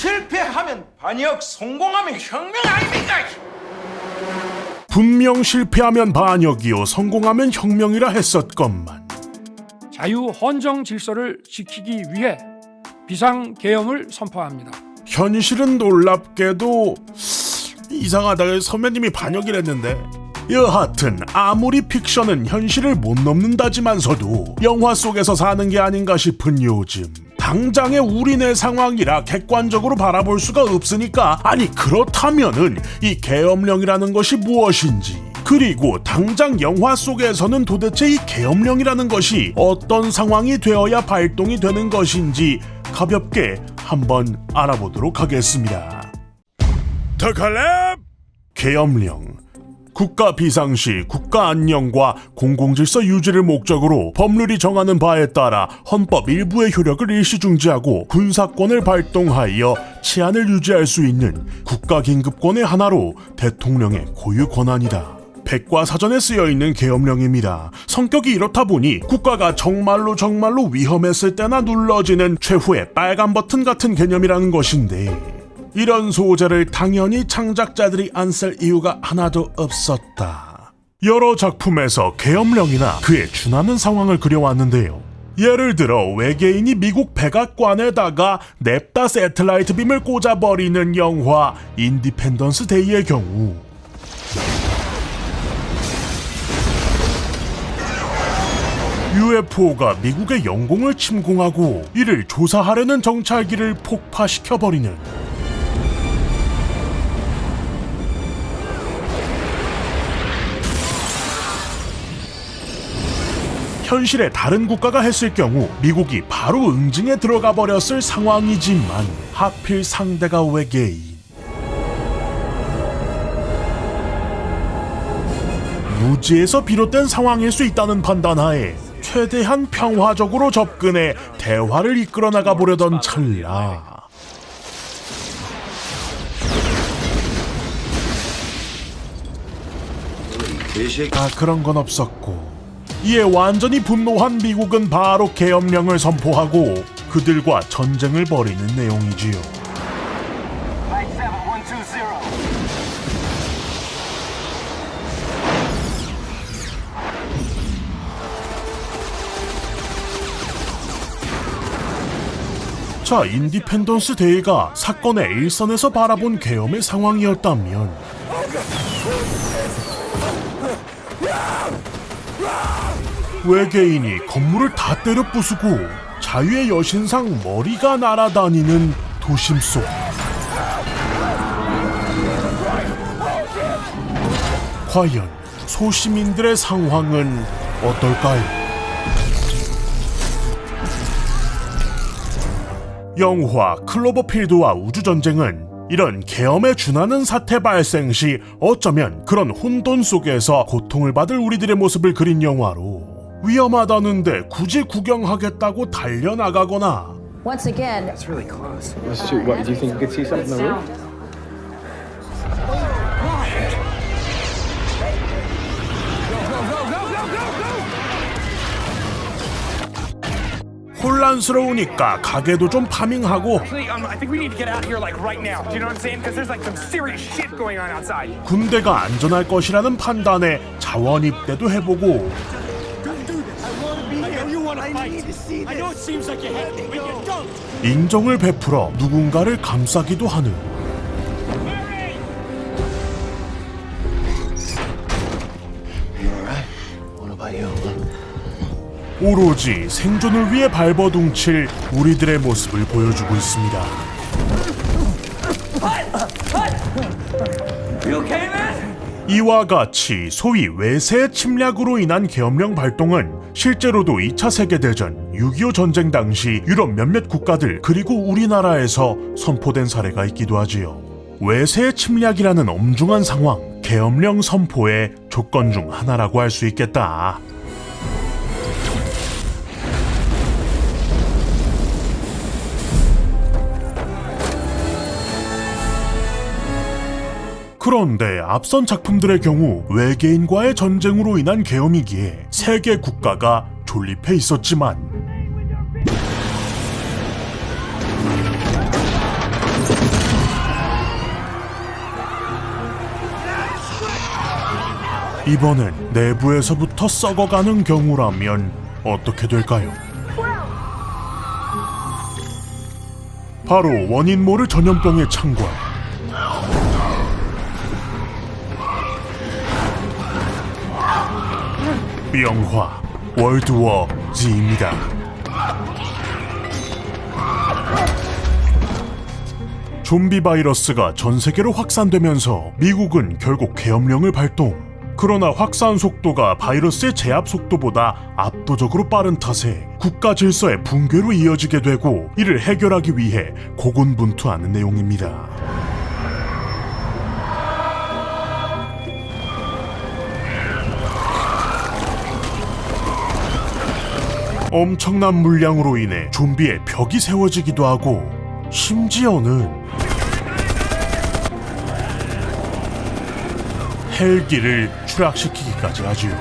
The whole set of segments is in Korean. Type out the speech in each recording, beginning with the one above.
실패하면 반역, 성공하면 혁명 아닙니까? 분명 실패하면 반역이요 성공하면 혁명이라 했었건만 자유 헌정 질서를 지키기 위해 비상계엄을 선포합니다. 현실은 놀랍게도 이상하다. 선배님이 반역이랬는데 여하튼 아무리 픽션은 현실을 못 넘는다지만서도 영화 속에서 사는 게 아닌가 싶은 요즘 당장의 우리네 상황이라 객관적으로 바라볼 수가 없으니까 아니 그렇다면은 이 계엄령이라는 것이 무엇인지 그리고 당장 영화 속에서는 도대체 이 계엄령이라는 것이 어떤 상황이 되어야 발동이 되는 것인지 가볍게 한번 알아보도록 하겠습니다. 더칼랩 계엄령 국가 비상시 국가 안녕과 공공질서 유지를 목적으로 법률이 정하는 바에 따라 헌법 일부의 효력을 일시 중지하고 군사권을 발동하여 치안을 유지할 수 있는 국가 긴급권의 하나로 대통령의 고유 권한이다. 백과사전에 쓰여있는 계엄령입니다. 성격이 이렇다 보니 국가가 정말로 위험했을 때나 눌러지는 최후의 빨간 버튼 같은 개념이라는 것인데 이런 소재를 당연히 창작자들이 안 쓸 이유가 하나도 없었다. 여러 작품에서 계엄령이나 그에 준하는 상황을 그려왔는데요. 예를 들어 외계인이 미국 백악관에다가 냅다 새틀라이트 빔을 꽂아버리는 영화 인디펜던스 데이의 경우 UFO가 미국의 영공을 침공하고 이를 조사하려는 정찰기를 폭파시켜버리는 현실에 다른 국가가 했을 경우 미국이 바로 응징에 들어가 버렸을 상황이지만 하필 상대가 외계인 무지에서 비롯된 상황일 수 있다는 판단하에 최대한 평화적으로 접근해 대화를 이끌어 나가 보려던 찰나 그런 건 없었고 이에 완전히 분노한 미국은 바로 계엄령을 선포하고 그들과 전쟁을 벌이는 내용이지요. 자, 인디펜던스 데이가 사건의 일선에서 바라본 계엄의 상황이었다면 외계인이 건물을 다 때려 부수고 자유의 여신상 머리가 날아다니는 도심 속 과연 소시민들의 상황은 어떨까요? 영화 클로버필드와 우주전쟁은 이런 계엄에 준하는 사태 발생 시 어쩌면 그런 혼돈 속에서 고통을 받을 우리들의 모습을 그린 영화로 위험하다는데 굳이 구경하겠다고 달려나가거나 Once again, That's really close. Let's shoot. What, do you think you could see something on the roof? 혼란스러우니까 가게도 좀 파밍하고 I think we need to get out of here like right now. Do you know what I'm saying? Because there's like some serious shit going on outside. 군대가 안전할 것이라는 판단에 자원 입대도 해보고 인정을 베풀어 누군가를 감싸기도 하는 오로지 생존을 위해 발버둥칠 우리들의 모습을 보여주고 있습니다. 이와 같이 소위 외세 침략으로 인한 계엄령 발동은 실제로도 2차 세계대전, 6.25 전쟁 당시 유럽 몇몇 국가들 그리고 우리나라에서 선포된 사례가 있기도 하지요. 외세 침략이라는 엄중한 상황, 계엄령 선포의 조건 중 하나라고 할 수 있겠다. 그런데 앞선 작품들의 경우 외계인과의 전쟁으로 인한 계엄이기에 세계 국가가 존립해 있었지만 이번엔 내부에서부터 썩어가는 경우라면 어떻게 될까요? 바로 원인 모를 전염병의 창궐. 영화 월드워 Z입니다. 좀비 바이러스가 전 세계로 확산되면서 미국은 결국 계엄령을 발동. 그러나 확산 속도가 바이러스의 제압 속도보다 압도적으로 빠른 탓에 국가 질서의 붕괴로 이어지게 되고, 이를 해결하기 위해 고군분투하는 내용입니다. 엄청난 물량으로 인해 좀비의 벽이 세워지기도 하고, 심지어는 헬기를 추락시키기까지 하지요.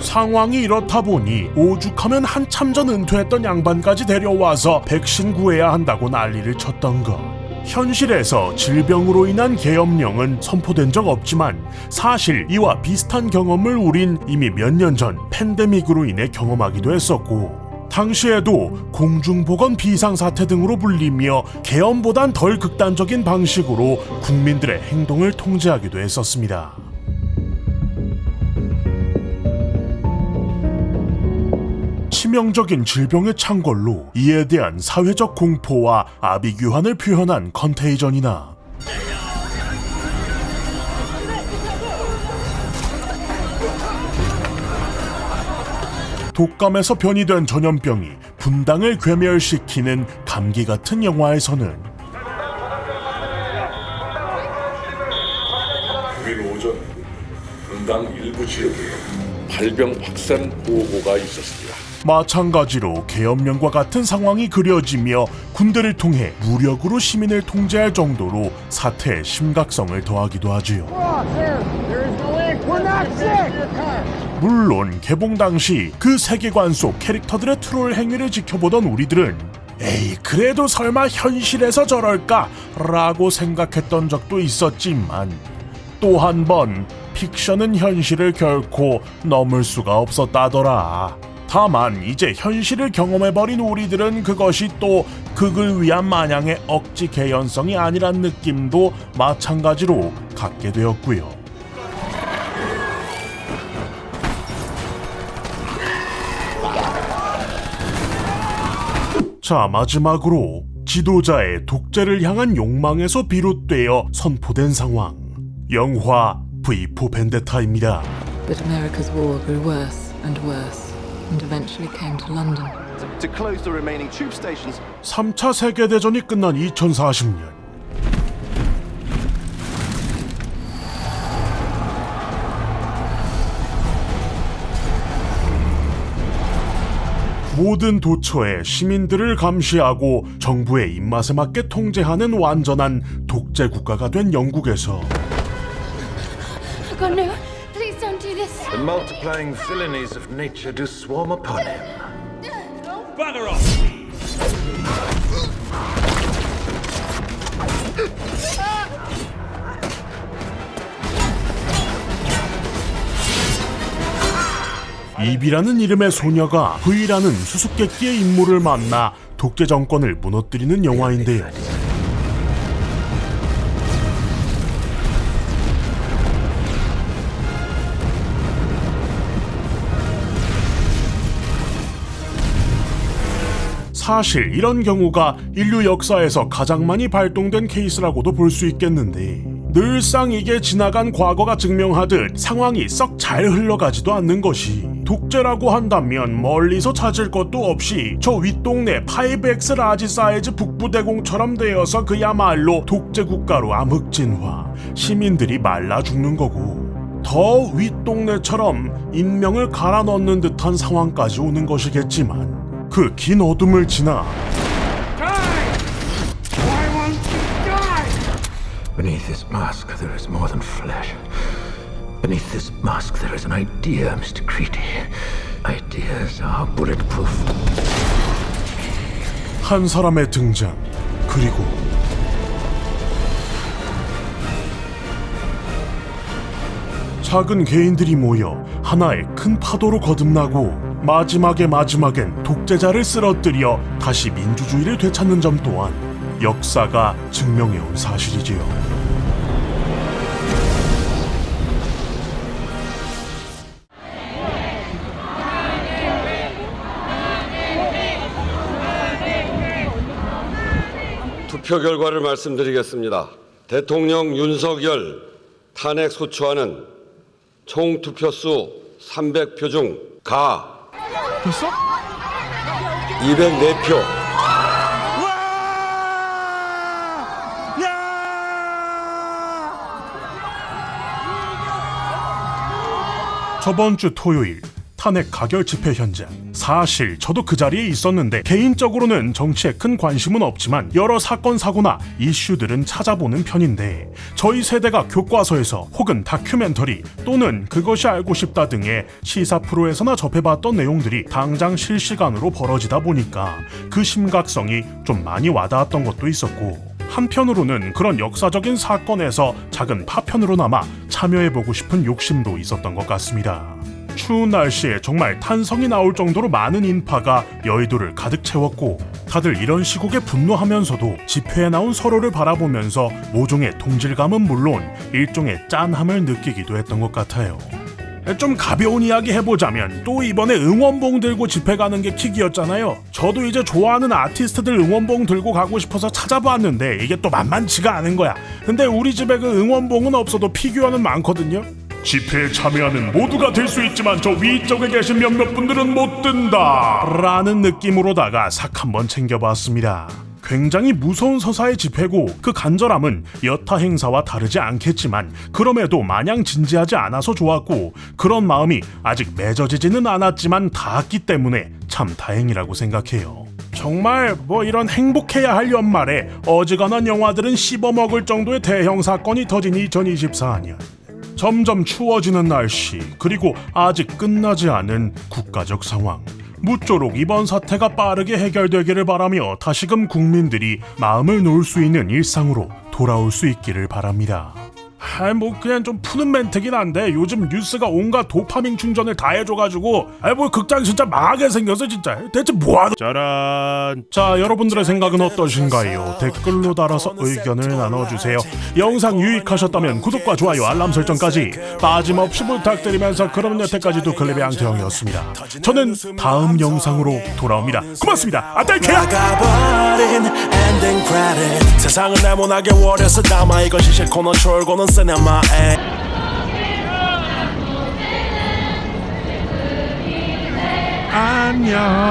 상황이 이렇다 보니 오죽하면 한참 전 은퇴했던 양반까지 데려와서 백신 구해야 한다고 난리를 쳤던 것. 현실에서 질병으로 인한 계엄령은 선포된 적 없지만 사실 이와 비슷한 경험을 우린 이미 몇 년 전 팬데믹으로 인해 경험하기도 했었고, 당시에도 공중보건 비상사태 등으로 불리며 계엄보단 덜 극단적인 방식으로 국민들의 행동을 통제하기도 했었습니다. 치명적인 질병의 창궐로 이에 대한 사회적 공포와 아비규환을 표현한 컨테이전이나 독감에서 변이된 전염병이 분당을 괴멸시키는 감기 같은 영화에서는 오늘 오전 분당 일부 지역에 발병 확산 보고가 있었습니다. 마찬가지로 계엄령과 같은 상황이 그려지며 군대를 통해 무력으로 시민을 통제할 정도로 사태의 심각성을 더하기도 하지요. 물론 개봉 당시 그 세계관 속 캐릭터들의 트롤 행위를 지켜보던 우리들은 에이, 그래도 설마 현실에서 저럴까? 라고 생각했던 적도 있었지만, 또 한 번 픽션은 현실을 결코 넘을 수가 없었다더라. 다만 이제 현실을 경험해버린 우리들은 그것이 또 극을 위한 마냥의 억지 개연성이 아니란 느낌도 마찬가지로 갖게 되었고요. 자, 마지막으로 지도자의 독재를 향한 욕망에서 비롯되어 선포된 상황. 영화 V4 벤데타입니다. But America's war grew worse and worse and eventually came to London. To close the remaining tube stations. 3차 세계대전이 끝난 2040년. 모든 도처에 시민들을 감시하고 정부의 입맛에 맞게 통제하는 완전한 독재 국가가 된 영국에서 God, no. Please don't do this. The multiplying villainies of nature do swarm upon him. Bugger off! 이비라는 이름의 소녀가 V라는 수수께끼의 인물을 만나 독재 정권을 무너뜨리는 영화인데요. 사실 이런 경우가 인류 역사에서 가장 많이 발동된 케이스라고도 볼 수 있겠는데, 늘상 이게 지나간 과거가 증명하듯 상황이 썩 잘 흘러가지도 않는 것이, 독재라고 한다면 멀리서 찾을 것도 없이 저 윗동네 5X 라지 사이즈 북부대공처럼 되어서 그야말로 독재 국가로 암흑진화, 시민들이 말라 죽는 거고, 더 윗동네처럼 인명을 갈아 넣는 듯한 상황까지 오는 것이겠지만, 그 긴 어둠을 지나 Beneath this mask there is more than flesh. Beneath this mask there is an idea, Mr. Creedy. Ideas are bulletproof. 한 사람의 등장, 그리고 작은 개인들이 모여 하나의 큰 파도로 거듭나고 마지막엔 독재자를 쓰러뜨려 다시 민주주의를 되찾는 점 또한 역사가 증명해온 사실이지요. 투표 결과를 말씀드리겠습니다. 대통령 윤석열 탄핵 소추안은 총 투표수 300표 중 가 204표. 저번 주 토요일 탄핵 가결 집회 현장. 사실 저도 그 자리에 있었는데 개인적으로는 정치에 큰 관심은 없지만 여러 사건 사고나 이슈들은 찾아보는 편인데 저희 세대가 교과서에서 혹은 다큐멘터리 또는 그것이 알고 싶다 등의 시사 프로에서나 접해봤던 내용들이 당장 실시간으로 벌어지다 보니까 그 심각성이 좀 많이 와닿았던 것도 있었고 한편으로는 그런 역사적인 사건에서 작은 파편으로나마 참여해보고 싶은 욕심도 있었던 것 같습니다. 추운 날씨에 정말 탄성이 나올 정도로 많은 인파가 여의도를 가득 채웠고 다들 이런 시국에 분노하면서도 집회에 나온 서로를 바라보면서 모종의 동질감은 물론 일종의 짠함을 느끼기도 했던 것 같아요. 좀 가벼운 이야기 해보자면 또 이번에 응원봉 들고 집회 가는 게 킥이었잖아요. 저도 이제 좋아하는 아티스트들 응원봉 들고 가고 싶어서 찾아봤는데 이게 또 만만치가 않은 거야. 근데 우리 집에 그 응원봉은 없어도 피규어는 많거든요. 집회에 참여하는 모두가 될 수 있지만 저 위쪽에 계신 몇몇 분들은 못 든다 라는 느낌으로다가 싹 한번 챙겨봤습니다. 굉장히 무서운 서사의 집회고 그 간절함은 여타 행사와 다르지 않겠지만 그럼에도 마냥 진지하지 않아서 좋았고 그런 마음이 아직 맺어지지는 않았지만 닿았기 때문에 참 다행이라고 생각해요. 정말 이런 행복해야 할 연말에 어지간한 영화들은 씹어먹을 정도의 대형 사건이 터진 2024년. 점점 추워지는 날씨, 그리고 아직 끝나지 않은 국가적 상황. 무쪼록 이번 사태가 빠르게 해결되기를 바라며 다시금 국민들이 마음을 놓을 수 있는 일상으로 돌아올 수 있기를 바랍니다. 그냥 좀 푸는 멘트긴 한데 요즘 뉴스가 온갖 도파민 충전을 다 해줘가지고 극장 진짜 망하게 생겼어 진짜. 대체 뭐하는 짜란. 자, 여러분들의 생각은 어떠신가요? 댓글로 달아서 의견을 나눠주세요. 영상 유익하셨다면 구독과 좋아요 알람 설정까지 빠짐없이 부탁드리면서 그럼 여태까지도 클립의 양태형이었습니다. 저는 다음 영상으로 돌아옵니다. 고맙습니다. 안녕. 세상을 네모나게 월에서 담아 이것이 싫고 넌 졸고는 시네마에 안녕.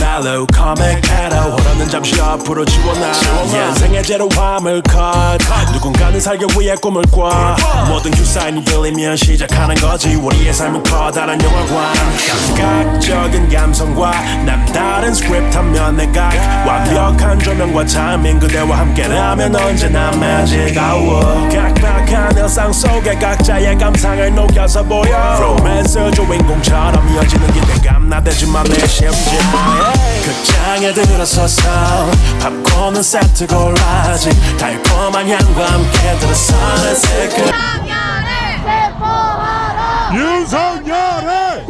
날로 커믹해도 호러는 잠시 앞으로 지워놔 인생의 제로함을 컷 누군가는 살기 위해 꿈을 꿔 모든 큐사인이 들리면 시작하는 거지 우리의 삶은 커다란 영화관 감각적인 감성과 남다른 스크립트하면 내가 완벽한 조명과 타이밍 그대와 함께라면 언제나 magic hour 각박한 일상 속에 각자의 감상을 녹여서 보여 로맨스 주인공처럼 이어지는 기대감 나대지만 내 심지 극장에 들어서서 팝콘은 세트 골라지 달콤한 향과 함께 들어서는 새끝 윤석열의